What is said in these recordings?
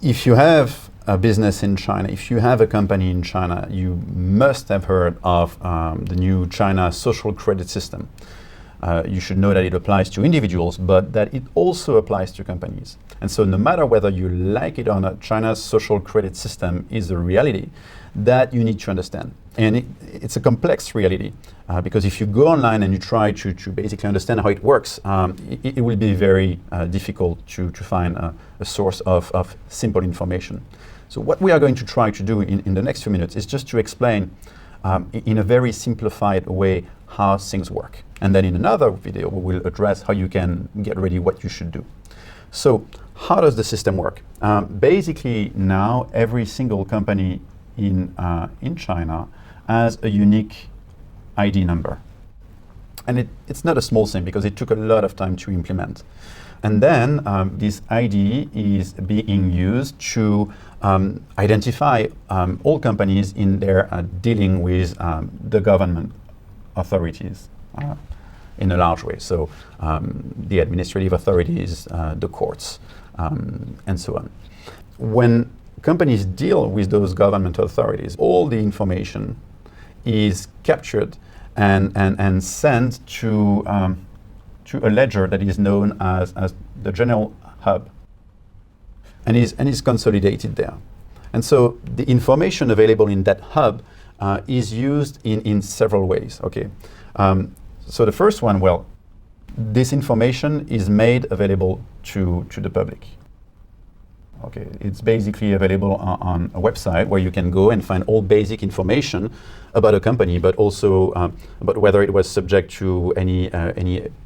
If you have a business in China, if you have a company in China, you must have heard of the new China social credit system. You should know that it applies to individuals, but that it also applies to companies. And so no matter whether you like it or not, China's social credit system is a reality that you need to understand. And it's a complex reality because if you go online and you try to basically understand how it works, it will be very difficult to find a source of simple information. So what we are going to try to do in the next few minutes is just to explain in a very simplified way how things work. And then in another video, we will address how you can get ready what you should do. So how does the system work? Basically now every single company in China has a unique ID number. And it's not a small thing because it took a lot of time to implement. And then this ID is being used to identify all companies in their dealing with the government authorities in a large way. So the administrative authorities, the courts, and so on. When companies deal with those government authorities, all the information is captured and sent to a ledger that is known as the general hub and is consolidated there. And so the information available in that hub is used in several ways. Okay. So the first one, well, this information is made available to the public. Okay, it's basically available on a website where you can go and find all basic information about a company, but also about whether it was subject to any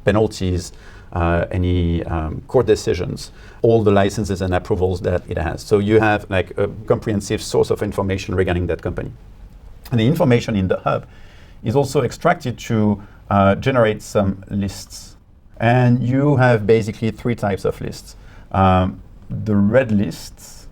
penalties, any court decisions, all the licenses and approvals that it has. So you have like a comprehensive source of information regarding that company. And the information in the hub is also extracted to generate some lists. And you have basically three types of lists. The red lists,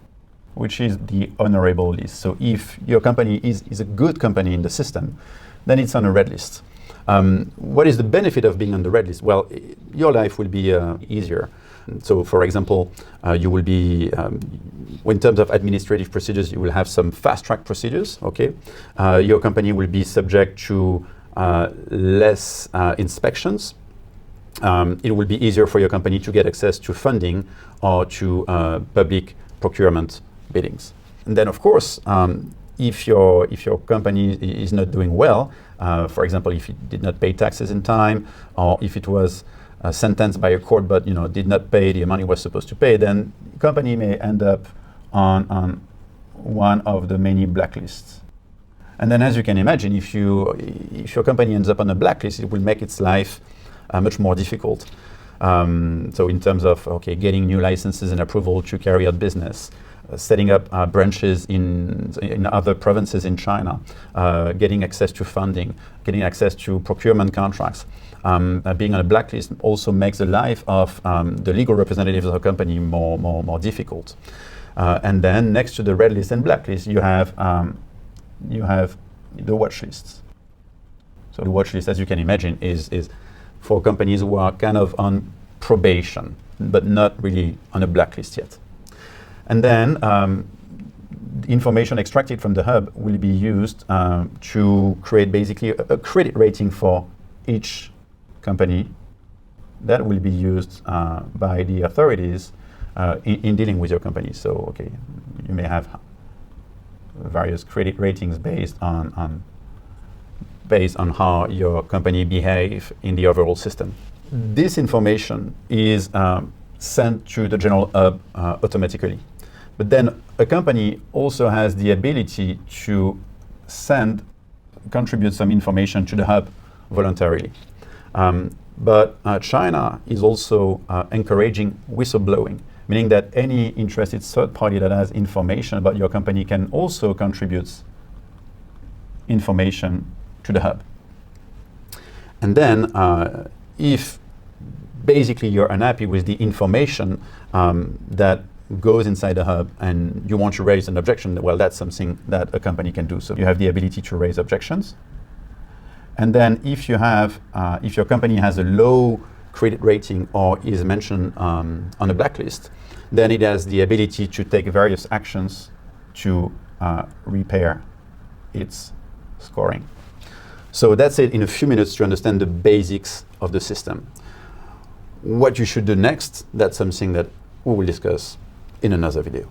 which is the honorable list. So if your company is a good company in the system, then it's on a red list. What is the benefit of being on the red list? Well, your life will be easier. So for example, you will be, in terms of administrative procedures, you will have some fast track procedures, okay? Your company will be subject to less inspections. It will be easier for your company to get access to funding or to public procurement biddings. And then, of course, if your company is not doing well, for example, if it did not pay taxes in time, or if it was sentenced by a court but did not pay the amount it was supposed to pay, then the company may end up on one of the many blacklists. And then, as you can imagine, if your company ends up on a blacklist, it will make its life much more difficult. So in terms of getting new licenses and approval to carry out business, setting up branches in other provinces in China, getting access to funding, getting access to procurement contracts. Being on a blacklist also makes the life of the legal representatives of a company more difficult. And then next to the red list and blacklist, you have the watch lists. So the watch list, as you can imagine, is for companies who are kind of on probation, but not really on a blacklist yet. And then the information extracted from the hub will be used to create basically a credit rating for each company that will be used by the authorities in dealing with your company. So, you may have various credit ratings based on how your company behave in the overall system. This information is sent to the general hub automatically. But then a company also has the ability to contribute some information to the hub voluntarily. But China is also encouraging whistleblowing, meaning that any interested third party that has information about your company can also contribute information to the hub. And then if basically you're unhappy with the information that goes inside the hub and you want to raise an objection, well, that's something that a company can do. So you have the ability to raise objections. And then if your company has a low credit rating or is mentioned on a blacklist, then it has the ability to take various actions to repair its scoring. So that's it in a few minutes to understand the basics of the system. What you should do next, that's something that we will discuss in another video.